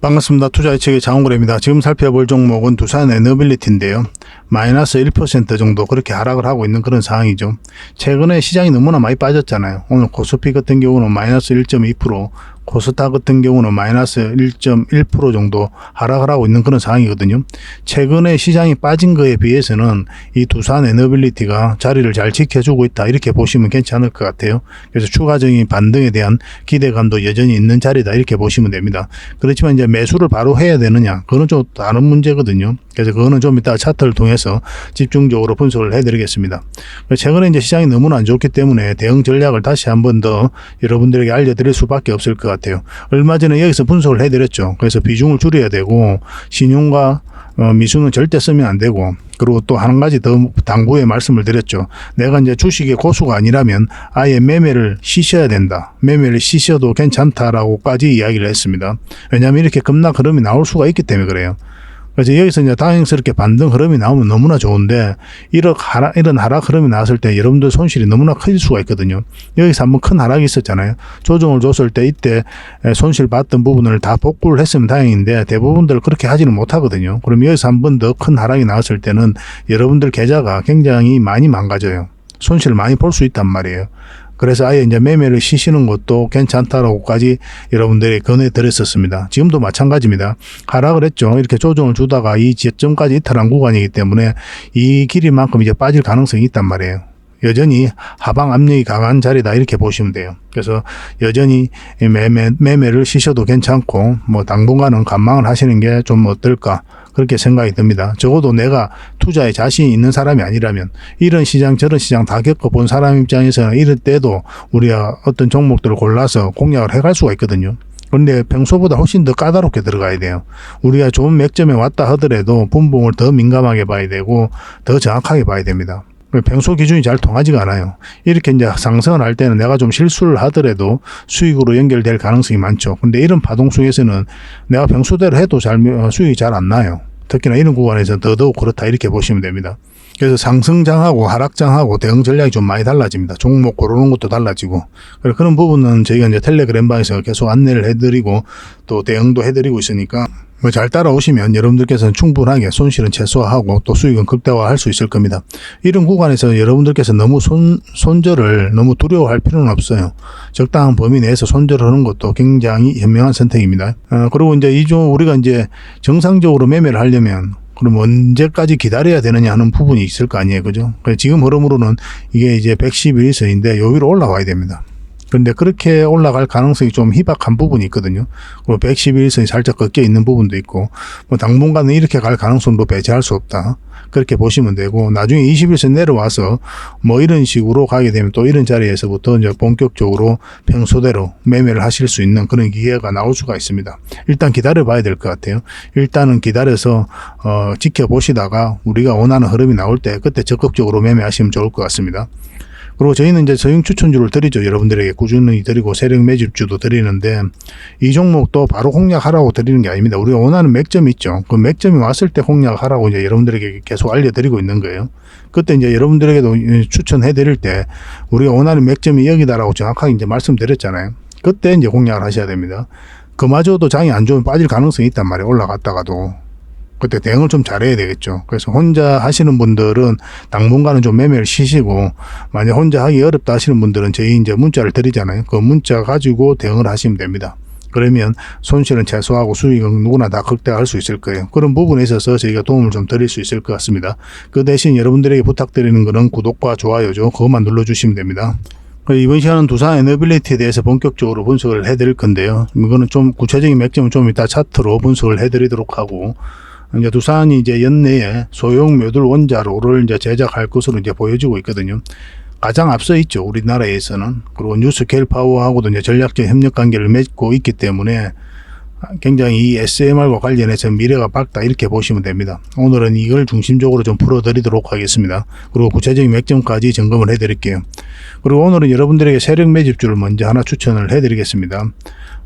반갑습니다. 투자예측의 장홍그래입니다. 지금 살펴볼 종목은 두산 에너빌리티인데요. 마이너스 1% 정도 그렇게 하락을 하고 있는 그런 상황이죠. 최근에 시장이 너무나 많이 빠졌잖아요. 오늘 코스피 같은 경우는 마이너스 1.2%, 코스닥 같은 경우는 마이너스 1.1% 정도 하락을 하고 있는 그런 상황이거든요. 최근에 시장이 빠진 거에 비해서는 이 두산 에너빌리티가 자리를 잘 지켜주고 있다, 이렇게 보시면 괜찮을 것 같아요. 그래서 추가적인 반등에 대한 기대감도 여전히 있는 자리다, 이렇게 보시면 됩니다. 그렇지만 이제 매수를 바로 해야 되느냐, 그건 좀 다른 문제거든요. 그래서 그거는 좀 이따 차트를 통해서 집중적으로 분석을 해드리겠습니다. 최근에 이제 시장이 너무나 안 좋기 때문에 대응 전략을 다시 한 번 더 여러분들에게 알려드릴 수밖에 없을 것 같아요. 얼마 전에 여기서 분석을 해드렸죠. 그래서 비중을 줄여야 되고, 신용과 미수는 절대 쓰면 안 되고, 그리고 또 한 가지 더 당부의 말씀을 드렸죠. 내가 이제 주식의 고수가 아니라면 아예 매매를 쉬셔야 된다, 매매를 쉬셔도 괜찮다라고까지 이야기를 했습니다. 왜냐하면 이렇게 급락 흐름이 나올 수가 있기 때문에 그래요. 그래서 여기서 이제 다행스럽게 반등 흐름이 나오면 너무나 좋은데, 이런 하락 흐름이 나왔을 때 여러분들 손실이 너무나 클 수가 있거든요. 여기서 한번 큰 하락이 있었잖아요. 조정을 줬을 때 이때 손실 봤던 부분을 다 복구를 했으면 다행인데, 대부분들 그렇게 하지는 못하거든요. 그럼 여기서 한번 더 큰 하락이 나왔을 때는 여러분들 계좌가 굉장히 많이 망가져요. 손실을 많이 볼 수 있단 말이에요. 그래서 아예 이제 매매를 쉬시는 것도 괜찮다라고까지 여러분들이 권해드렸었습니다. 지금도 마찬가지입니다. 하락을 했죠. 이렇게 조정을 주다가 이 지점까지 이탈한 구간이기 때문에 이 길이만큼 이제 빠질 가능성이 있단 말이에요. 여전히 하방 압력이 강한 자리다, 이렇게 보시면 돼요. 그래서 여전히 매매를 쉬셔도 괜찮고, 뭐 당분간은 관망을 하시는 게 좀 어떨까, 그렇게 생각이 듭니다. 적어도 내가 투자에 자신이 있는 사람이 아니라면, 이런 시장 저런 시장 다 겪어본 사람 입장에서는 이럴 때도 우리가 어떤 종목들을 골라서 공략을 해갈 수가 있거든요. 그런데 평소보다 훨씬 더 까다롭게 들어가야 돼요. 우리가 좋은 맥점에 왔다 하더라도 분봉을 더 민감하게 봐야 되고, 더 정확하게 봐야 됩니다. 평소 기준이 잘 통하지가 않아요. 이렇게 이제 상승을 할 때는 내가 좀 실수를 하더라도 수익으로 연결될 가능성이 많죠. 근데 이런 파동 속에서는 내가 평소대로 해도 수익이 잘 안 나요. 특히나 이런 구간에서는 더더욱 그렇다, 이렇게 보시면 됩니다. 그래서 상승장하고 하락장하고 대응 전략이 좀 많이 달라집니다. 종목 고르는 것도 달라지고, 그런 부분은 저희가 이제 텔레그램 방에서 계속 안내를 해드리고 또 대응도 해드리고 있으니까, 뭐 잘 따라오시면 여러분들께서는 충분하게 손실은 최소화하고 또 수익은 극대화할 수 있을 겁니다. 이런 구간에서 여러분들께서 너무 손절을 너무 두려워할 필요는 없어요. 적당한 범위 내에서 손절을 하는 것도 굉장히 현명한 선택입니다. 그리고 이제 우리가 이제 정상적으로 매매를 하려면 그럼 언제까지 기다려야 되느냐 하는 부분이 있을 거 아니에요, 그죠? 지금 흐름으로는 이게 이제 111선인데 여기로 올라와야 됩니다. 근데 그렇게 올라갈 가능성이 좀 희박한 부분이 있거든요. 그리고 111선이 살짝 꺾여 있는 부분도 있고, 뭐 당분간은 이렇게 갈 가능성도 배제할 수 없다, 그렇게 보시면 되고, 나중에 21선 내려와서 뭐 이런 식으로 가게 되면 또 이런 자리에서부터 이제 본격적으로 평소대로 매매를 하실 수 있는 그런 기회가 나올 수가 있습니다. 일단 기다려 봐야 될 것 같아요. 일단은 기다려서 지켜보시다가 우리가 원하는 흐름이 나올 때 그때 적극적으로 매매하시면 좋을 것 같습니다. 그리고 저희는 이제 서용 추천주를 드리죠. 여러분들에게 꾸준히 드리고 세력 매집주도 드리는데, 이 종목도 바로 공략하라고 드리는 게 아닙니다. 우리가 원하는 맥점이 있죠. 그 맥점이 왔을 때 공략하라고 이제 여러분들에게 계속 알려드리고 있는 거예요. 그때 이제 여러분들에게도 추천해 드릴 때 우리가 원하는 맥점이 여기다라고 정확하게 이제 말씀드렸잖아요. 그때 이제 공략을 하셔야 됩니다. 그마저도 장이 안 좋으면 빠질 가능성이 있단 말이에요. 올라갔다가도. 그때 대응을 좀 잘해야 되겠죠. 그래서 혼자 하시는 분들은 당분간은 좀 매매를 쉬시고, 만약 혼자 하기 어렵다 하시는 분들은 저희 이제 문자를 드리잖아요. 그 문자 가지고 대응을 하시면 됩니다. 그러면 손실은 최소화하고 수익은 누구나 다 극대화할 수 있을 거예요. 그런 부분에 있어서 저희가 도움을 좀 드릴 수 있을 것 같습니다. 그 대신 여러분들에게 부탁드리는 거는 구독과 좋아요죠. 그것만 눌러주시면 됩니다. 이번 시간은 두산 에너빌리티에 대해서 본격적으로 분석을 해드릴 건데요. 이거는 좀 구체적인 맥점은 좀 이따 차트로 분석을 해드리도록 하고, 이제 두산이 이제 연내에 소형 묘들 원자로를 이제 제작할 것으로 이제 보여지고 있거든요. 가장 앞서 있죠, 우리나라에서는. 그리고 뉴스케일 파워하고도 이제 전략적 협력 관계를 맺고 있기 때문에 굉장히 이 SMR과 관련해서 미래가 밝다, 이렇게 보시면 됩니다. 오늘은 이걸 중심적으로 좀 풀어드리도록 하겠습니다. 그리고 구체적인 맥점까지 점검을 해드릴게요. 그리고 오늘은 여러분들에게 세력 매집주를 먼저 하나 추천을 해드리겠습니다.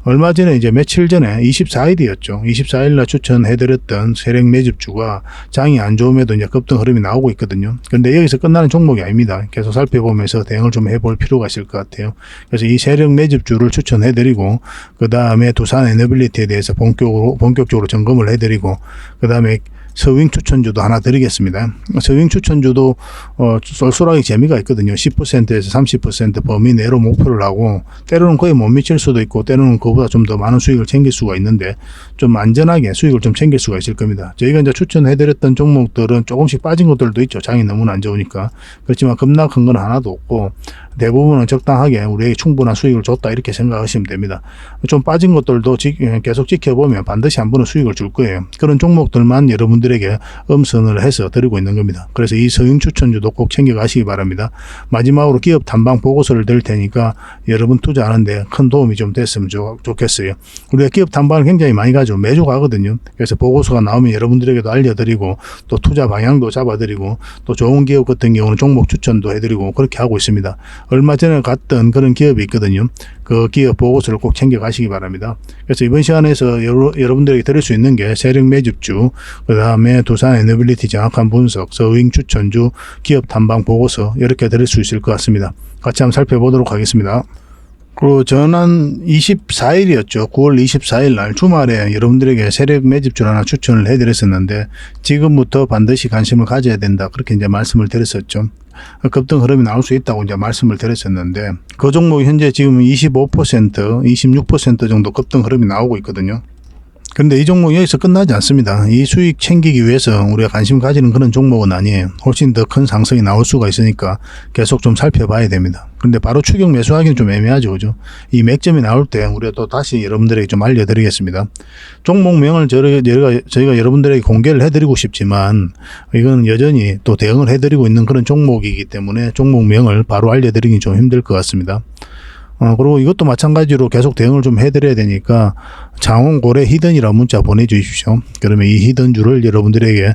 얼마 전에 이제 며칠 전에 24일이었죠. 24일날 추천해드렸던 세력 매집주가 장이 안 좋음에도 이제 급등 흐름이 나오고 있거든요. 그런데 여기서 끝나는 종목이 아닙니다. 계속 살펴보면서 대응을 좀 해볼 필요가 있을 것 같아요. 그래서 이 세력 매집주를 추천해드리고 그 다음에 두산 에너빌리티에 대해서 본격적으로 점검을 해드리고 그 다음에 서윙 추천주도 하나 드리겠습니다. 서윙 추천주도 쏠쏠하게 재미가 있거든요. 10%에서 30% 범위 내로 목표를 하고 때로는 거의 못 미칠 수도 있고 때로는 그보다 좀 더 많은 수익을 챙길 수가 있는데 좀 안전하게 수익을 좀 챙길 수가 있을 겁니다. 저희가 이제 추천해드렸던 종목들은 조금씩 빠진 것들도 있죠. 장이 너무나 안 좋으니까. 그렇지만 급락한 건 하나도 없고 대부분은 적당하게 우리에게 충분한 수익을 줬다 이렇게 생각하시면 됩니다. 좀 빠진 것들도 계속 지켜보면 반드시 한 번은 수익을 줄 거예요. 그런 종목들만 여러분들에게 음선을 해서 드리고 있는 겁니다. 그래서 이 서윙 추천주도 꼭 챙겨가시기 바랍니다. 마지막으로 기업 탐방 보고서를 드릴 테니까 여러분 투자하는데 큰 도움이 좀 됐으면 좋겠어요. 우리가 기업 탐방을 굉장히 많이 가죠. 매주 가거든요. 그래서 보고서가 나오면 여러분들에게도 알려드리고 또 투자 방향도 잡아드리고 또 좋은 기업 같은 경우는 종목 추천도 해드리고 그렇게 하고 있습니다. 얼마 전에 갔던 그런 기업이 있거든요. 그 기업 보고서를 꼭 챙겨 가시기 바랍니다. 그래서 이번 시간에서 여러분들에게 드릴 수 있는 게 세력 매집주, 그 다음에 두산 에너빌리티 정확한 분석, 서윙 추천주, 기업 탐방 보고서 이렇게 드릴 수 있을 것 같습니다. 같이 한번 살펴보도록 하겠습니다. 그리고 지난 24일이었죠. 9월 24일 날 주말에 여러분들에게 세력 매집주 하나 추천을 해드렸었는데 지금부터 반드시 관심을 가져야 된다. 그렇게 이제 말씀을 드렸었죠. 급등 흐름이 나올 수 있다고 이제 말씀을 드렸었는데 그 종목이 현재 지금 25%, 26% 정도 급등 흐름이 나오고 있거든요. 근데 이 종목이 여기서 끝나지 않습니다. 이 수익 챙기기 위해서 우리가 관심 가지는 그런 종목은 아니에요. 훨씬 더 큰 상승이 나올 수가 있으니까 계속 좀 살펴봐야 됩니다. 근데 바로 추격 매수하기는 좀 애매하죠. 그죠? 이 맥점이 나올 때 우리가 또 다시 여러분들에게 좀 알려드리겠습니다. 종목명을 저희가 여러분들에게 공개를 해드리고 싶지만 이건 여전히 또 대응을 해드리고 있는 그런 종목이기 때문에 종목명을 바로 알려드리기 좀 힘들 것 같습니다. 그리고 이것도 마찬가지로 계속 대응을 좀 해드려야 되니까 장원고래 히든이라는 문자 보내주십시오. 그러면 이 히든주를 여러분들에게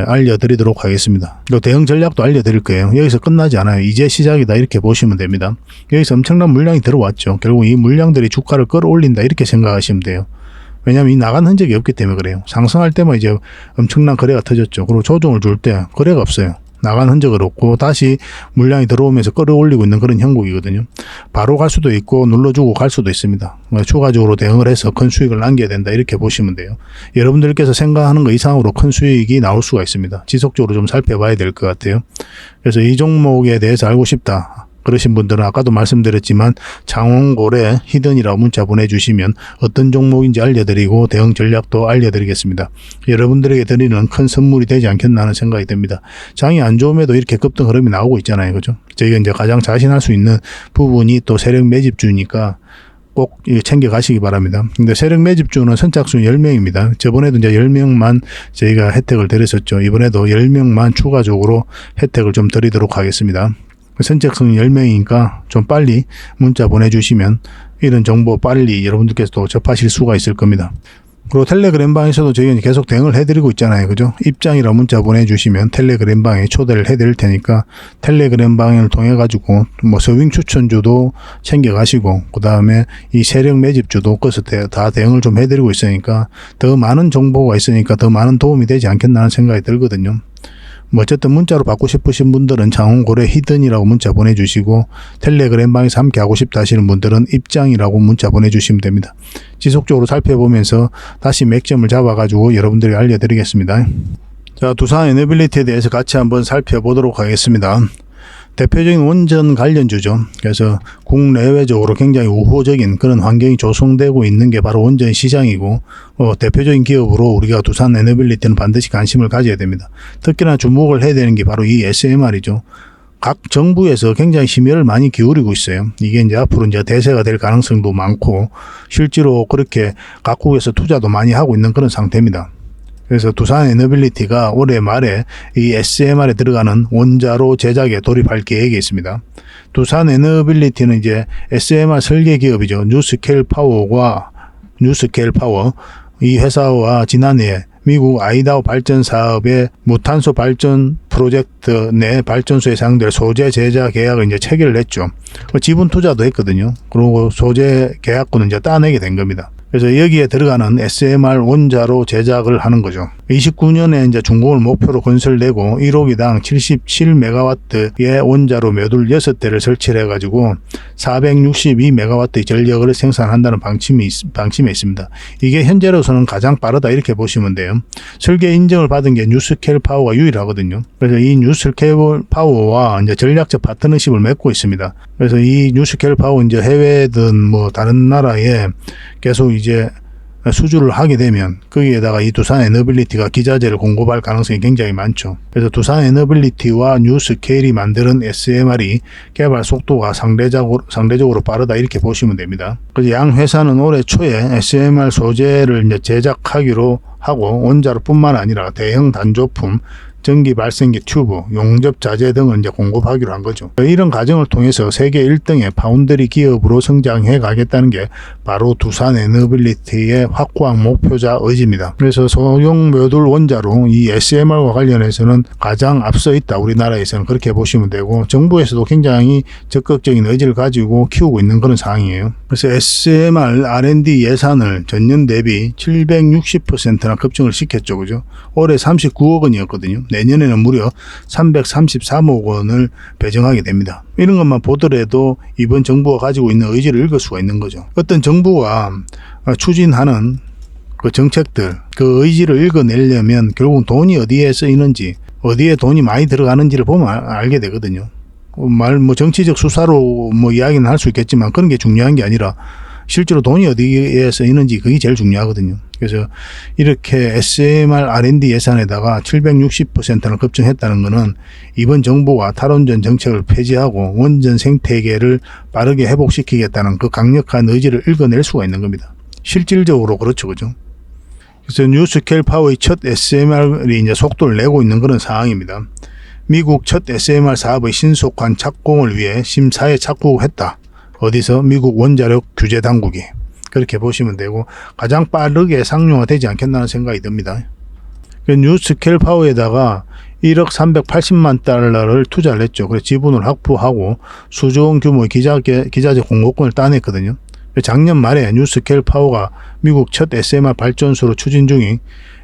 알려드리도록 하겠습니다. 또 대응 전략도 알려드릴 거예요. 여기서 끝나지 않아요. 이제 시작이다 이렇게 보시면 됩니다. 여기서 엄청난 물량이 들어왔죠. 결국 이 물량들이 주가를 끌어올린다 이렇게 생각하시면 돼요. 왜냐하면 이 나간 흔적이 없기 때문에 그래요. 상승할 때만 이제 엄청난 거래가 터졌죠. 그리고 조정을 줄 때 거래가 없어요. 나간 흔적을 없고 다시 물량이 들어오면서 끌어올리고 있는 그런 형국이거든요. 바로 갈 수도 있고 눌러주고 갈 수도 있습니다. 추가적으로 대응을 해서 큰 수익을 남겨야 된다 이렇게 보시면 돼요. 여러분들께서 생각하는 것 이상으로 큰 수익이 나올 수가 있습니다. 지속적으로 좀 살펴봐야 될 것 같아요. 그래서 이 종목에 대해서 알고 싶다 그러신 분들은 아까도 말씀드렸지만 장원고래 히든이라고 문자 보내주시면 어떤 종목인지 알려드리고 대응 전략도 알려드리겠습니다. 여러분들에게 드리는 큰 선물이 되지 않겠나 하는 생각이 듭니다. 장이 안 좋음에도 이렇게 급등 흐름이 나오고 있잖아요. 그죠? 저희가 이제 가장 자신할 수 있는 부분이 또 세력 매집주니까 꼭 챙겨 가시기 바랍니다. 근데 세력 매집주는 선착순 10명입니다. 저번에도 이제 10명만 저희가 혜택을 드렸었죠. 이번에도 10명만 추가적으로 혜택을 좀 드리도록 하겠습니다. 선착순 10명이니까 좀 빨리 문자 보내주시면 이런 정보 빨리 여러분들께서도 접하실 수가 있을 겁니다. 그리고 텔레그램 방에서도 저희가 계속 대응을 해드리고 있잖아요. 그죠? 입장이라 문자 보내주시면 텔레그램 방에 초대를 해드릴 테니까 텔레그램 방을 통해 가지고 뭐 서윙 추천주도 챙겨가시고 그 다음에 이 세력 매집주도 그것을 다 대응을 좀 해드리고 있으니까 더 많은 정보가 있으니까 더 많은 도움이 되지 않겠나 하는 생각이 들거든요. 뭐 어쨌든 문자로 받고 싶으신 분들은 장원고래 히든이라고 문자 보내주시고 텔레그램 방에서 함께 하고 싶다 하시는 분들은 입장이라고 문자 보내주시면 됩니다. 지속적으로 살펴보면서 다시 맥점을 잡아가지고 여러분들에게 알려드리겠습니다. 자, 두산 에너빌리티에 대해서 같이 한번 살펴보도록 하겠습니다. 대표적인 원전 관련주죠. 그래서 국내외적으로 굉장히 우호적인 그런 환경이 조성되고 있는 게 바로 원전 시장이고 대표적인 기업으로 우리가 두산 에너빌리티는 반드시 관심을 가져야 됩니다. 특히나 주목을 해야 되는 게 바로 이 SMR이죠. 각 정부에서 굉장히 심혈을 많이 기울이고 있어요. 이게 이제 앞으로 이제 대세가 될 가능성도 많고 실제로 그렇게 각국에서 투자도 많이 하고 있는 그런 상태입니다. 그래서 두산 에너빌리티가 올해 말에 이 SMR에 들어가는 원자로 제작에 돌입할 계획이 있습니다. 두산 에너빌리티는 이제 SMR 설계 기업이죠. 뉴스케일 파워 이 회사와 지난해 미국 아이다호 발전 사업의 무탄소 발전 프로젝트 내 발전소에 사용될 소재 제작 계약을 이제 체결을 했죠. 지분 투자도 했거든요. 그리고 소재 계약권은 이제 따내게 된 겁니다. 그래서 여기에 들어가는 SMR 원자로 제작을 하는 거죠. 29년에 이제 중공을 목표로 건설되고 1호기당 77메가와트의 원자로 모듈 6대를 설치를 해가지고 462메가와트의 전력을 생산한다는 방침에 있습니다. 이게 현재로서는 가장 빠르다 이렇게 보시면 돼요. 설계 인정을 받은 게 뉴스케일 파워가 유일하거든요. 그래서 이 뉴스케일 파워와 이제 전략적 파트너십을 맺고 있습니다. 그래서 이 뉴스케일 파워 이제 해외든 뭐 다른 나라에 계속 이제 수주를 하게 되면 거기에다가 이 두산 에너빌리티가 기자재를 공급할 가능성이 굉장히 많죠. 그래서 두산 에너빌리티와 뉴스케일이 만드는 SMR이 개발 속도가 상대적으로 빠르다 이렇게 보시면 됩니다. 그래서 양 회사는 올해 초에 SMR 소재를 이제 제작하기로 하고 원자로뿐만 아니라 대형 단조품, 전기 발생기 튜브, 용접 자재 등을 이제 공급하기로 한 거죠. 이런 과정을 통해서 세계 1등의 파운드리 기업으로 성장해 가겠다는 게 바로 두산 에너빌리티의 확고한 목표자 의지입니다. 그래서 소형 모듈 원자로 이 SMR과 관련해서는 가장 앞서 있다. 우리나라에서는 그렇게 보시면 되고 정부에서도 굉장히 적극적인 의지를 가지고 키우고 있는 그런 상황이에요. 그래서 SMR R&D 예산을 전년 대비 760%나 급증을 시켰죠. 그죠? 올해 39억 원이었거든요. 내년에는 무려 333억 원을 배정하게 됩니다. 이런 것만 보더라도 이번 정부가 가지고 있는 의지를 읽을 수가 있는 거죠. 어떤 정부가 추진하는 그 정책들, 그 의지를 읽어내려면 결국 돈이 어디에 쓰이는지, 어디에 돈이 많이 들어가는지를 보면 알게 되거든요. 정치적 수사로 이야기는 할 수 있겠지만 그런 게 중요한 게 아니라 실제로 돈이 어디에 쓰이는지 그게 제일 중요하거든요. 그래서 이렇게 SMR R&D 예산에다가 760%나 급증했다는 것은 이번 정부가 탈원전 정책을 폐지하고 원전 생태계를 빠르게 회복시키겠다는 그 강력한 의지를 읽어낼 수가 있는 겁니다. 실질적으로 그렇죠. 그죠? 그래서 뉴스케일 파워의 첫 SMR이 이제 속도를 내고 있는 그런 상황입니다. 미국 첫 SMR 사업의 신속한 착공을 위해 심사에 착국했다. 어디서? 미국 원자력 규제 당국이. 그렇게 보시면 되고 가장 빠르게 상용화되지 않겠나는 생각이 듭니다. 뉴스케일 파워에다가 1억 380만 달러를 투자를 했죠. 그래서 지분을 확보하고 수조 원 규모의 기자재 공급권을 따냈거든요. 작년 말에 뉴스케일 파워가 미국 첫 SMR 발전소로 추진 중인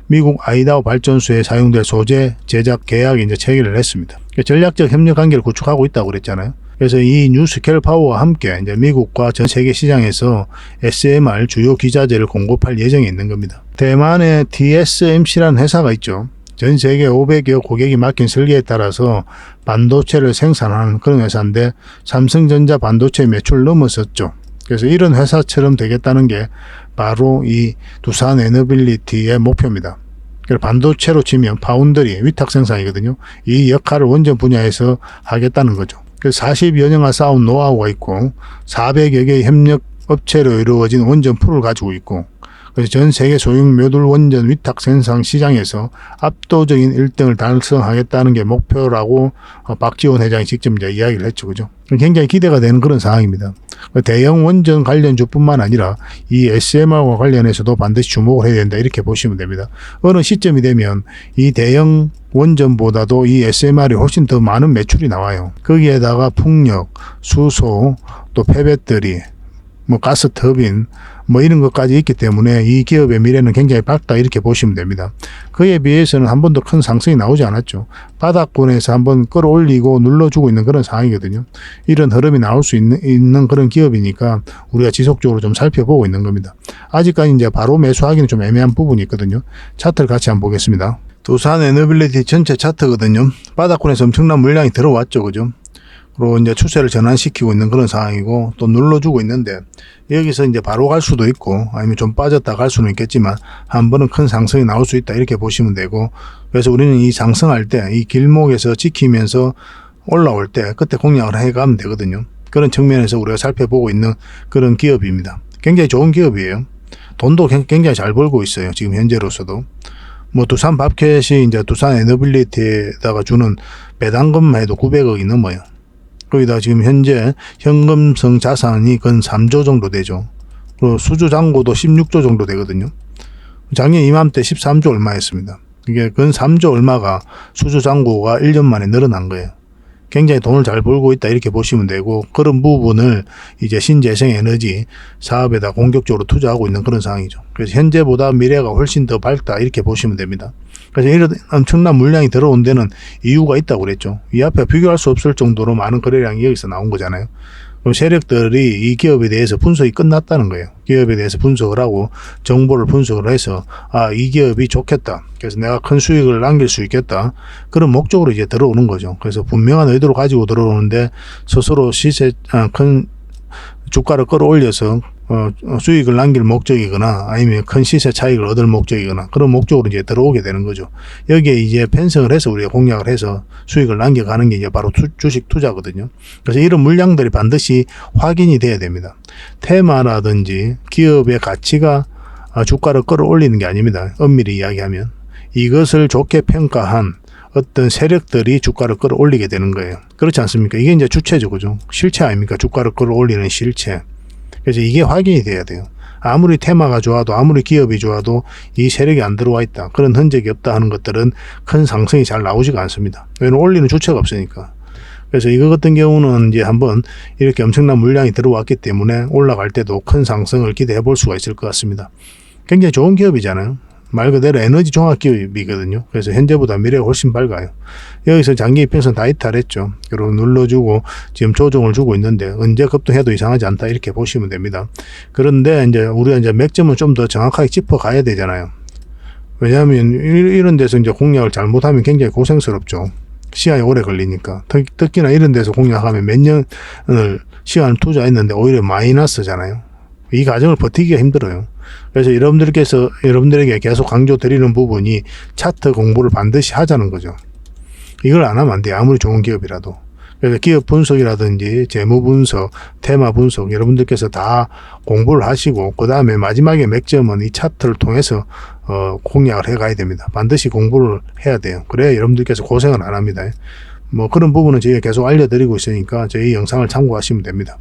미국 아이다호 발전소에 사용될 소재 제작 계약이 이제 체결을 했습니다. 전략적 협력 관계를 구축하고 있다고 그랬잖아요. 그래서 이 뉴스케일 파워와 함께 이제 미국과 전 세계 시장에서 SMR 주요 기자재를 공급할 예정에 있는 겁니다. 대만의 TSMC라는 회사가 있죠. 전 세계 500여 고객이 맡긴 설계에 따라서 반도체를 생산하는 그런 회사인데 삼성전자 반도체 매출 넘었었죠. 그래서 이런 회사처럼 되겠다는 게 바로 이 두산 에너빌리티의 목표입니다. 반도체로 치면 파운드리, 위탁 생산이거든요. 이 역할을 원전 분야에서 하겠다는 거죠. 그래서 40여 년간 쌓은 노하우가 있고 400여 개의 협력 업체로 이루어진 원전 풀을 가지고 있고 그래서 전 세계 소형 모듈 원전 위탁 생산 시장에서 압도적인 1등을 달성하겠다는 게 목표라고 박지원 회장이 직접 이제 이야기를 했죠. 그죠? 굉장히 기대가 되는 그런 상황입니다. 대형 원전 관련주뿐만 아니라 이 SMR과 관련해서도 반드시 주목을 해야 된다. 이렇게 보시면 됩니다. 어느 시점이 되면 이 대형 원전보다도 이 SMR이 훨씬 더 많은 매출이 나와요. 거기에다가 풍력, 수소, 또 폐배터리, 가스 터빈, 이런 것까지 있기 때문에 이 기업의 미래는 굉장히 밝다 이렇게 보시면 됩니다. 그에 비해서는 한 번도 큰 상승이 나오지 않았죠. 바닥권에서 한번 끌어올리고 눌러주고 있는 그런 상황이거든요. 이런 흐름이 나올 수 있는 그런 기업이니까 우리가 지속적으로 좀 살펴보고 있는 겁니다. 아직까지 이제 바로 매수하기는 좀 애매한 부분이 있거든요. 차트를 같이 한번 보겠습니다. 두산 에너빌리티 전체 차트거든요. 바닥권에서 엄청난 물량이 들어왔죠. 그죠? 그리고 이제 추세를 전환시키고 있는 그런 상황이고 또 눌러주고 있는데 여기서 이제 바로 갈 수도 있고 아니면 좀 빠졌다 갈 수는 있겠지만 한 번은 큰 상승이 나올 수 있다 이렇게 보시면 되고 그래서 우리는 이 상승할 때 이 길목에서 지키면서 올라올 때 그때 공략을 해가면 되거든요. 그런 측면에서 우리가 살펴보고 있는 그런 기업입니다. 굉장히 좋은 기업이에요. 돈도 굉장히 잘 벌고 있어요. 지금 현재로서도. 두산 밥켓이 이제 두산 에너빌리티에다가 주는 배당금만 해도 900억이 넘어요. 거기다 지금 현재 현금성 자산이 근 3조 정도 되죠. 그리고 수주 잔고도 16조 정도 되거든요. 작년 이맘때 13조 얼마였습니다. 이게 근 3조 얼마가 수주 잔고가 1년 만에 늘어난 거예요. 굉장히 돈을 잘 벌고 있다 이렇게 보시면 되고, 그런 부분을 이제 신재생 에너지 사업에다 공격적으로 투자하고 있는 그런 상황이죠. 그래서 현재보다 미래가 훨씬 더 밝다 이렇게 보시면 됩니다. 그래서 이런 엄청난 물량이 들어온 데는 이유가 있다고 그랬죠. 이 앞에 비교할 수 없을 정도로 많은 거래량이 여기서 나온 거잖아요. 그럼 세력들이 이 기업에 대해서 분석이 끝났다는 거예요. 기업에 대해서 분석을 하고 정보를 분석을 해서 이 기업이 좋겠다. 그래서 내가 큰 수익을 남길 수 있겠다. 그런 목적으로 이제 들어오는 거죠. 그래서 분명한 의도를 가지고 들어오는데 스스로 큰 주가를 끌어올려서 수익을 남길 목적이거나 아니면 큰 시세 차익을 얻을 목적이거나 그런 목적으로 이제 들어오게 되는 거죠. 여기에 이제 편성을 해서 우리가 공략을 해서 수익을 남겨가는 게 이제 바로 주식 투자거든요. 그래서 이런 물량들이 반드시 확인이 돼야 됩니다. 테마라든지 기업의 가치가 주가를 끌어올리는 게 아닙니다. 엄밀히 이야기하면 이것을 좋게 평가한 어떤 세력들이 주가를 끌어올리게 되는 거예요. 그렇지 않습니까? 이게 이제 주체죠, 그죠? 실체 아닙니까? 주가를 끌어올리는 실체. 그래서 이게 확인이 돼야 돼요. 아무리 테마가 좋아도 아무리 기업이 좋아도 이 세력이 안 들어와 있다, 그런 흔적이 없다 하는 것들은 큰 상승이 잘 나오지가 않습니다. 왜냐면 올리는 주체가 없으니까. 그래서 이거 같은 경우는 이제 한번 이렇게 엄청난 물량이 들어왔기 때문에 올라갈 때도 큰 상승을 기대해 볼 수가 있을 것 같습니다. 굉장히 좋은 기업이잖아요. 말 그대로 에너지 종합 기업이거든요. 그래서 현재보다 미래가 훨씬 밝아요. 여기서 장기 이평선 다 이탈했죠. 그리고 눌러주고 지금 조정을 주고 있는데 언제 급등해도 이상하지 않다 이렇게 보시면 됩니다. 그런데 이제 우리가 이제 맥점을 좀 더 정확하게 짚어 가야 되잖아요. 왜냐하면 이런 데서 이제 공략을 잘못하면 굉장히 고생스럽죠. 시간이 오래 걸리니까. 특히나 이런 데서 공략하면 몇 년을 시간을 투자했는데 오히려 마이너스잖아요. 이 과정을 버티기가 힘들어요. 그래서 여러분들에게 계속 강조드리는 부분이 차트 공부를 반드시 하자는 거죠. 이걸 안 하면 안 돼요. 아무리 좋은 기업이라도. 그래서 기업 분석이라든지 재무 분석, 테마 분석 여러분들께서 다 공부를 하시고 그 다음에 마지막에 맥점은 이 차트를 통해서 공략을 해 가야 됩니다. 반드시 공부를 해야 돼요. 그래야 여러분들께서 고생을 안 합니다. 뭐 그런 부분은 저희가 계속 알려드리고 있으니까 저희 영상을 참고하시면 됩니다.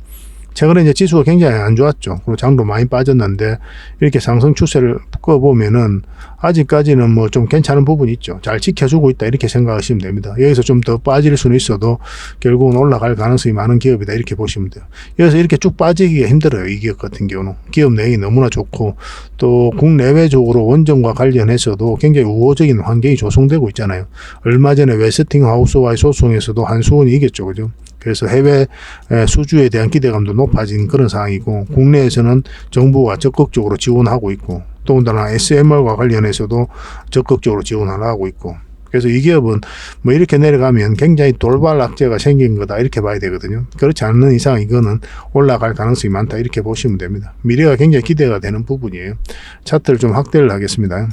최근에 이제 지수가 굉장히 안 좋았죠. 그리고 장도 많이 빠졌는데 이렇게 상승 추세를 꺼보면은 아직까지는 뭐 좀 괜찮은 부분이 있죠. 잘 지켜주고 있다 이렇게 생각하시면 됩니다. 여기서 좀 더 빠질 수는 있어도 결국은 올라갈 가능성이 많은 기업이다 이렇게 보시면 돼요. 여기서 이렇게 쭉 빠지기가 힘들어요. 이 기업 같은 경우는 기업 내용이 너무나 좋고 또 국내외적으로 원전과 관련해서도 굉장히 우호적인 환경이 조성되고 있잖아요. 얼마 전에 웨스팅하우스와의 소송에서도 한수원이 이겼죠, 그죠? 그래서 해외 수주에 대한 기대감도 높아진 그런 상황이고 국내에서는 정부가 적극적으로 지원하고 있고 더군다나 SMR과 관련해서도 적극적으로 지원을 하고 있고 그래서 이 기업은 뭐 이렇게 내려가면 굉장히 돌발 악재가 생긴 거다 이렇게 봐야 되거든요. 그렇지 않는 이상 이거는 올라갈 가능성이 많다 이렇게 보시면 됩니다. 미래가 굉장히 기대가 되는 부분이에요. 차트를 좀 확대를 하겠습니다.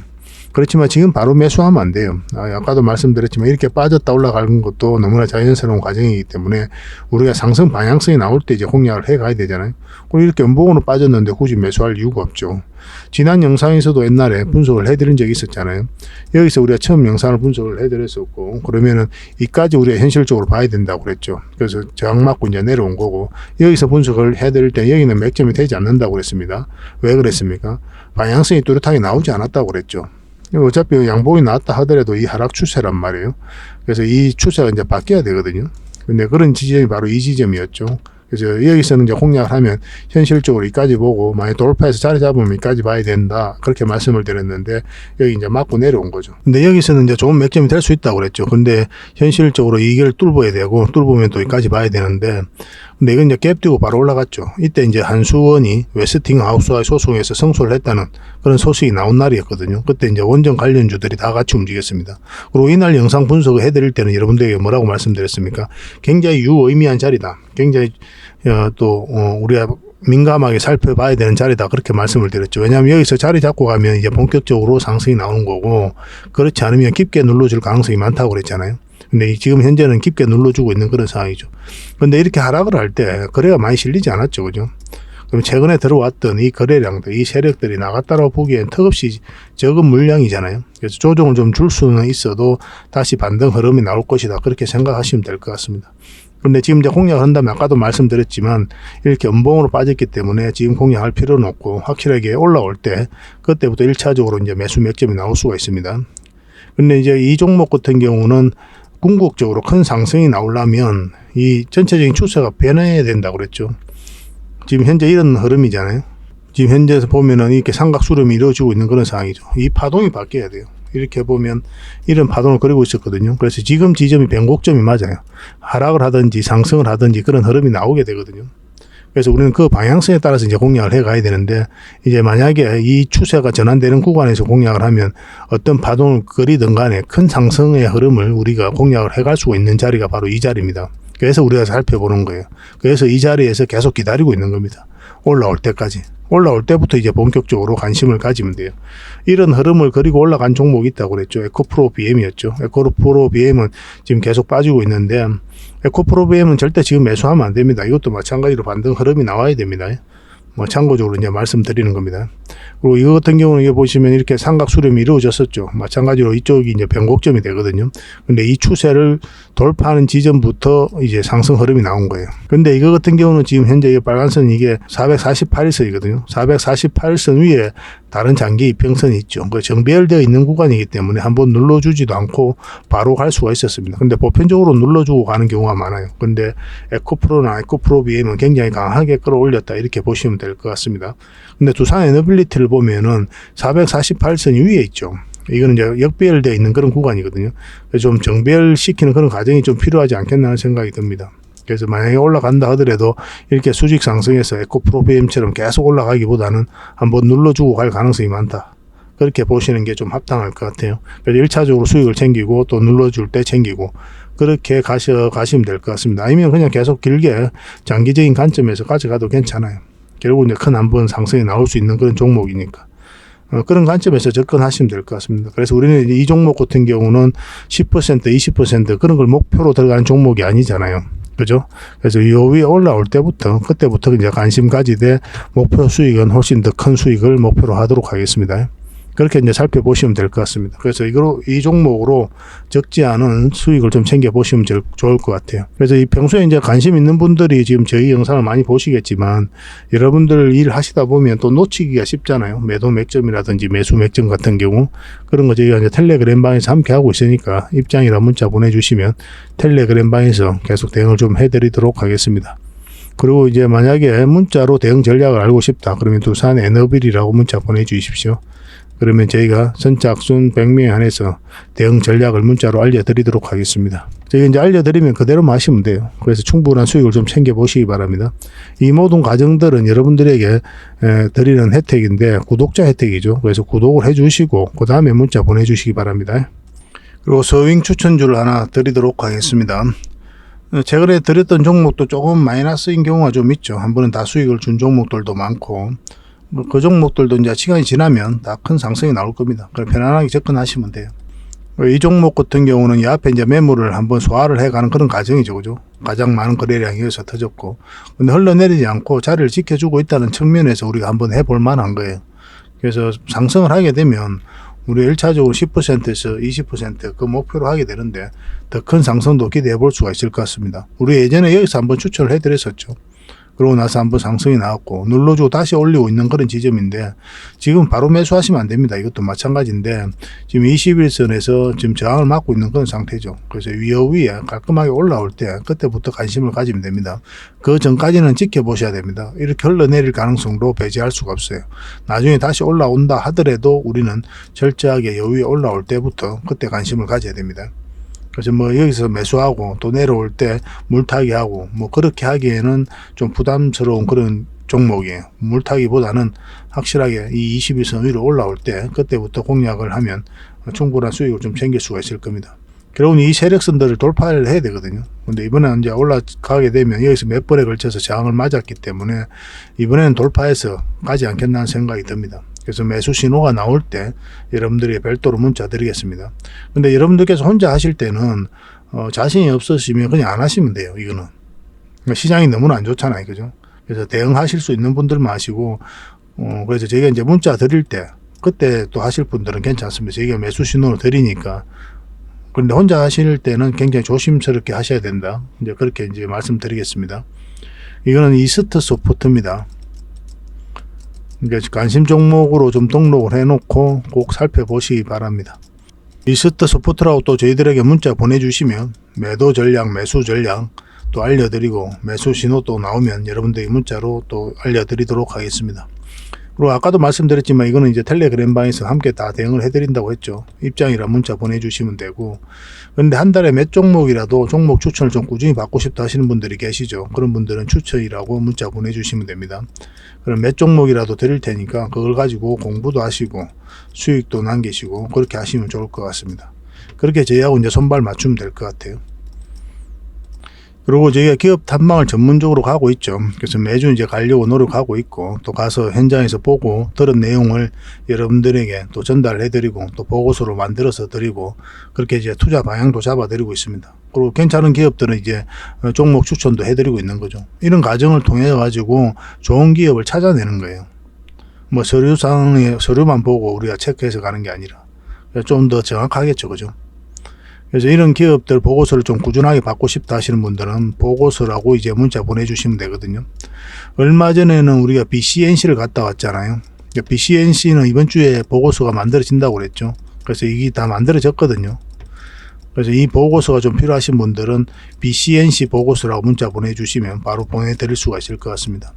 그렇지만 지금 바로 매수하면 안 돼요. 아까도 말씀드렸지만 이렇게 빠졌다 올라가는 것도 너무나 자연스러운 과정이기 때문에 우리가 상승 방향성이 나올 때 이제 공략을 해 가야 되잖아요. 그리고 이렇게 연봉으로 빠졌는데 굳이 매수할 이유가 없죠. 지난 영상에서도 옛날에 분석을 해드린 적이 있었잖아요. 여기서 우리가 처음 영상을 분석을 해드렸었고 그러면은 이까지 우리가 현실적으로 봐야 된다고 그랬죠. 그래서 저항 맞고 이제 내려온 거고 여기서 분석을 해드릴 때 여기는 맥점이 되지 않는다고 그랬습니다. 왜 그랬습니까? 방향성이 뚜렷하게 나오지 않았다고 그랬죠. 어차피 양봉이 나왔다 하더라도 이 하락 추세란 말이에요. 그래서 이 추세가 이제 바뀌어야 되거든요. 근데 그런 지점이 바로 이 지점이었죠. 그래서 여기서는 이제 공략을 하면 현실적으로 이까지 보고 만약 돌파해서 자리 잡으면 이까지 봐야 된다. 그렇게 말씀을 드렸는데 여기 이제 맞고 내려온 거죠. 근데 여기서는 이제 좋은 맥점이 될 수 있다고 그랬죠. 근데 현실적으로 이걸 뚫어야 되고 뚫으면 또 이까지 봐야 되는데 근데 이건 이제 갭 띄고 바로 올라갔죠. 이때 이제 한수원이 웨스팅하우스와의 소송에서 승소를 했다는 그런 소식이 나온 날이었거든요. 그때 이제 원전 관련주들이 다 같이 움직였습니다. 그리고 이날 영상 분석을 해드릴 때는 여러분들에게 뭐라고 말씀드렸습니까? 굉장히 유의미한 자리다. 굉장히 우리가 민감하게 살펴봐야 되는 자리다. 그렇게 말씀을 드렸죠. 왜냐하면 여기서 자리 잡고 가면 이제 본격적으로 상승이 나오는 거고 그렇지 않으면 깊게 눌러줄 가능성이 많다고 그랬잖아요. 근데 지금 현재는 깊게 눌러주고 있는 그런 상황이죠. 근데 이렇게 하락을 할 때 거래가 많이 실리지 않았죠, 그죠? 그럼 최근에 들어왔던 이 거래량들, 이 세력들이 나갔다고 보기엔 턱없이 적은 물량이잖아요. 그래서 조정을 좀 줄 수는 있어도 다시 반등 흐름이 나올 것이다. 그렇게 생각하시면 될 것 같습니다. 근데 지금 이제 공략을 한다면 아까도 말씀드렸지만 이렇게 음봉으로 빠졌기 때문에 지금 공략할 필요는 없고 확실하게 올라올 때 그때부터 1차적으로 이제 매수 맥점이 나올 수가 있습니다. 근데 이제 이 종목 같은 경우는 궁극적으로 큰 상승이 나오려면 이 전체적인 추세가 변해야 된다고 그랬죠. 지금 현재 이런 흐름이잖아요. 지금 현재에서 보면은 이렇게 삼각수렴이 이루어지고 있는 그런 상황이죠. 이 파동이 바뀌어야 돼요. 이렇게 보면 이런 파동을 그리고 있었거든요. 그래서 지금 지점이 변곡점이 맞아요. 하락을 하든지 상승을 하든지 그런 흐름이 나오게 되거든요. 그래서 우리는 그 방향성에 따라서 이제 공략을 해 가야 되는데, 이제 만약에 이 추세가 전환되는 구간에서 공략을 하면 어떤 파동을 그리든 간에 큰 상승의 흐름을 우리가 공략을 해 갈 수가 있는 자리가 바로 이 자리입니다. 그래서 우리가 살펴보는 거예요. 그래서 이 자리에서 계속 기다리고 있는 겁니다. 올라올 때까지. 올라올 때부터 이제 본격적으로 관심을 가지면 돼요. 이런 흐름을 그리고 올라간 종목이 있다고 그랬죠. 에코프로 BM이었죠. 에코프로 BM은 지금 계속 빠지고 있는데, 에코프로 BM은 절대 지금 매수하면 안 됩니다. 이것도 마찬가지로 반등 흐름이 나와야 됩니다. 뭐 참고적으로 이제 말씀드리는 겁니다. 그리고 이거 같은 경우는 이게 보시면 이렇게 삼각 수렴이 이루어졌었죠. 마찬가지로 이쪽이 이제 변곡점이 되거든요. 근데 이 추세를 돌파하는 지점부터 이제 상승 흐름이 나온 거예요. 근데 이거 같은 경우는 지금 현재 이 빨간 선 이게 448일선이거든요. 448일선 위에 다른 장기 이평선이 있죠. 그 정배열되어 있는 구간이기 때문에 한번 눌러주지도 않고 바로 갈 수가 있었습니다. 근데 보편적으로 눌러주고 가는 경우가 많아요. 근데 에코프로나 에코프로 BM은 굉장히 강하게 끌어올렸다, 이렇게 보시면 될 것 같습니다. 근데 두산 에너빌리티를 보면은 448선 위에 있죠. 이거는 이제 역배열되어 있는 그런 구간이거든요. 그래서 좀 정배열시키는 그런 과정이 좀 필요하지 않겠나 하는 생각이 듭니다. 그래서 만약에 올라간다 하더라도 이렇게 수직 상승해서 에코프로 BM처럼 계속 올라가기보다는 한번 눌러주고 갈 가능성이 많다, 그렇게 보시는 게 좀 합당할 것 같아요. 그래서 1차적으로 수익을 챙기고 또 눌러줄 때 챙기고 그렇게 가시면 될 것 같습니다. 아니면 그냥 계속 길게 장기적인 관점에서 가져가도 괜찮아요. 결국 이제 큰 한번 상승이 나올 수 있는 그런 종목이니까. 그런 관점에서 접근하시면 될 것 같습니다. 그래서 우리는 이 종목 같은 경우는 10%, 20% 그런 걸 목표로 들어가는 종목이 아니잖아요. 그죠? 그래서 이 위에 올라올 때부터, 그때부터 이제 관심 가지되 목표 수익은 훨씬 더 큰 수익을 목표로 하도록 하겠습니다. 그렇게 이제 살펴보시면 될 것 같습니다. 그래서 이 종목으로 적지 않은 수익을 좀 챙겨보시면 좋을 것 같아요. 그래서 이 평소에 이제 관심 있는 분들이 지금 저희 영상을 많이 보시겠지만, 여러분들 일 하시다 보면 또 놓치기가 쉽잖아요. 매도 맥점이라든지 매수 맥점 같은 경우. 그런 거 저희가 이제 텔레그램 방에서 함께 하고 있으니까 입장이나 문자 보내주시면 텔레그램 방에서 계속 대응을 좀 해드리도록 하겠습니다. 그리고 이제 만약에 문자로 대응 전략을 알고 싶다, 그러면 두산 에너빌이라고 문자 보내주십시오. 그러면 저희가 선착순 100명에 한해서 대응 전략을 문자로 알려드리도록 하겠습니다. 저희가 이제 알려드리면 그대로만 하시면 돼요. 그래서 충분한 수익을 좀 챙겨보시기 바랍니다. 이 모든 과정들은 여러분들에게 드리는 혜택인데, 구독자 혜택이죠. 그래서 구독을 해주시고 그 다음에 문자 보내주시기 바랍니다. 그리고 서윙 추천주를 하나 드리도록 하겠습니다. 최근에 드렸던 종목도 조금 마이너스인 경우가 좀 있죠. 한 번은 다 수익을 준 종목들도 많고, 그 종목들도 이제 시간이 지나면 다 큰 상승이 나올 겁니다. 그럼 편안하게 접근하시면 돼요. 이 종목 같은 경우는 이 앞에 이제 매물을 한번 소화를 해가는 그런 과정이죠. 그죠? 가장 많은 거래량이 여기서 터졌고, 근데 흘러내리지 않고 자리를 지켜주고 있다는 측면에서 우리가 한번 해볼 만한 거예요. 그래서 상승을 하게 되면 우리 1차적으로 10%에서 20% 그 목표로 하게 되는데, 더 큰 상승도 기대해 볼 수가 있을 것 같습니다. 우리 예전에 여기서 한번 추천을 해드렸었죠. 그러고 나서 한번 상승이 나왔고 눌러주고 다시 올리고 있는 그런 지점인데, 지금 바로 매수하시면 안 됩니다. 이것도 마찬가지인데, 지금 21선에서 지금 저항을 맞고 있는 그런 상태죠. 그래서 위에 깔끔하게 올라올 때 그때부터 관심을 가지면 됩니다. 그 전까지는 지켜보셔야 됩니다. 이렇게 흘러내릴 가능성도 배제할 수가 없어요. 나중에 다시 올라온다 하더라도 우리는 철저하게 요 위에 올라올 때부터 그때 관심을 가져야 됩니다. 그래서 뭐 여기서 매수하고 또 내려올 때 물타기 하고 뭐 그렇게 하기에는 좀 부담스러운 그런 종목이에요. 물타기보다는 확실하게 이 21선 위로 올라올 때 그때부터 공략을 하면 충분한 수익을 좀 챙길 수가 있을 겁니다. 결국은 이 세력선들을 돌파를 해야 되거든요. 근데 이번에는 이제 올라가게 되면 여기서 몇 번에 걸쳐서 저항을 맞았기 때문에 이번에는 돌파해서 가지 않겠나 하는 생각이 듭니다. 그래서 매수 신호가 나올 때 여러분들이 별도로 문자 드리겠습니다. 근데 여러분들께서 혼자 하실 때는 자신이 없으시면 그냥 안 하시면 돼요. 이거는 시장이 너무나 안 좋잖아요. 그죠? 그래서 대응하실 수 있는 분들만 하시고, 그래서 저희가 이제 문자 드릴 때 그때 또 하실 분들은 괜찮습니다. 저희가 매수 신호를 드리니까 그런데 혼자 하실 때는 굉장히 조심스럽게 하셔야 된다. 이제 그렇게 이제 말씀드리겠습니다. 이거는 이스트 소프트입니다. 그러니까 관심 종목으로 좀 등록을 해놓고 꼭 살펴보시기 바랍니다. 이스트 소프트라고 또 저희들에게 문자 보내주시면 매도 전략, 매수 전략 또 알려드리고 매수 신호 또 나오면 여러분들이 문자로 또 알려드리도록 하겠습니다. 그리고 아까도 말씀드렸지만 이거는 이제 텔레그램 방에서 함께 다 대응을 해드린다고 했죠. 입장이라 문자 보내주시면 되고, 그런데 한 달에 몇 종목이라도 종목 추천을 좀 꾸준히 받고 싶다 하시는 분들이 계시죠. 그런 분들은 추천이라고 문자 보내주시면 됩니다. 그럼 몇 종목이라도 드릴 테니까 그걸 가지고 공부도 하시고 수익도 남기시고 그렇게 하시면 좋을 것 같습니다. 그렇게 저희하고 이제 손발 맞추면 될 것 같아요. 그리고 저희가 기업 탐방을 전문적으로 가고 있죠. 그래서 매주 이제 가려고 노력하고 있고, 또 가서 현장에서 보고 들은 내용을 여러분들에게 또 전달해 드리고 또 보고서로 만들어서 드리고 그렇게 이제 투자 방향도 잡아 드리고 있습니다. 그리고 괜찮은 기업들은 이제 종목 추천도 해 드리고 있는 거죠. 이런 과정을 통해 가지고 좋은 기업을 찾아내는 거예요. 뭐 서류만 보고 우리가 체크해서 가는 게 아니라 좀 더 정확하겠죠. 그죠? 그래서 이런 기업들 보고서를 좀 꾸준하게 받고 싶다 하시는 분들은 보고서라고 이제 문자 보내주시면 되거든요. 얼마 전에는 우리가 BCNC를 갔다 왔잖아요. BCNC는 이번 주에 보고서가 만들어진다고 그랬죠. 그래서 이게 다 만들어졌거든요. 그래서 이 보고서가 좀 필요하신 분들은 BCNC 보고서라고 문자 보내주시면 바로 보내드릴 수가 있을 것 같습니다.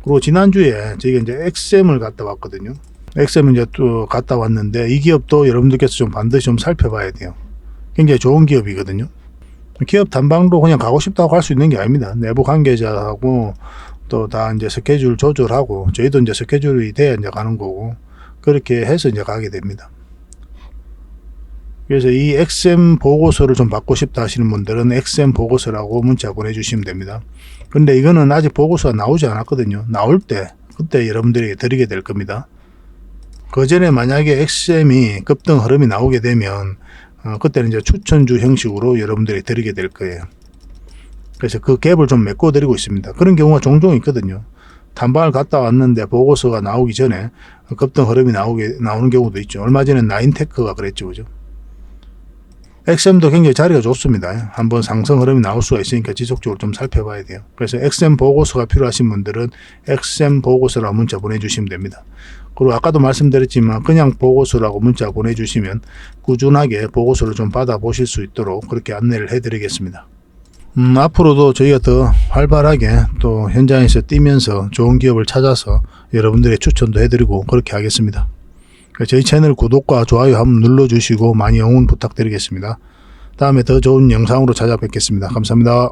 그리고 지난주에 저희가 이제 엑셈을 갔다 왔거든요. 엑셈을 이제 또 갔다 왔는데 이 기업도 여러분들께서 좀 반드시 좀 살펴봐야 돼요. 굉장히 좋은 기업이거든요. 기업 탐방도 그냥 가고 싶다고 할 수 있는 게 아닙니다. 내부 관계자하고 또 다 이제 스케줄 조절하고 저희도 이제 스케줄이 돼야 이제 가는 거고 그렇게 해서 이제 가게 됩니다. 그래서 이 엑셈 보고서를 좀 받고 싶다 하시는 분들은 엑셈 보고서라고 문자 보내주시면 됩니다. 근데 이거는 아직 보고서가 나오지 않았거든요. 나올 때 그때 여러분들에게 드리게 될 겁니다. 그 전에 만약에 엑셈이 급등 흐름이 나오게 되면 그때는 이제 추천주 형식으로 여러분들이 드리게 될 거예요. 그래서 그 갭을 좀 메꿔 드리고 있습니다. 그런 경우가 종종 있거든요. 탐방을 갔다 왔는데 보고서가 나오기 전에 급등 흐름이 나오는 경우도 있죠. 얼마 전에 나인테크가 그랬죠. 그죠? 엑셈도 굉장히 자리가 좋습니다. 한번 상승 흐름이 나올 수가 있으니까 지속적으로 좀 살펴봐야 돼요. 그래서 엑셈 보고서가 필요하신 분들은 엑셈 보고서라고 문자 보내주시면 됩니다. 그리고 아까도 말씀드렸지만 그냥 보고서라고 문자 보내주시면 꾸준하게 보고서를 좀 받아보실 수 있도록 그렇게 안내를 해드리겠습니다. 앞으로도 저희가 더 활발하게 또 현장에서 뛰면서 좋은 기업을 찾아서 여러분들의 추천도 해드리고 그렇게 하겠습니다. 저희 채널 구독과 좋아요 한번 눌러주시고 많이 응원 부탁드리겠습니다. 다음에 더 좋은 영상으로 찾아뵙겠습니다. 감사합니다.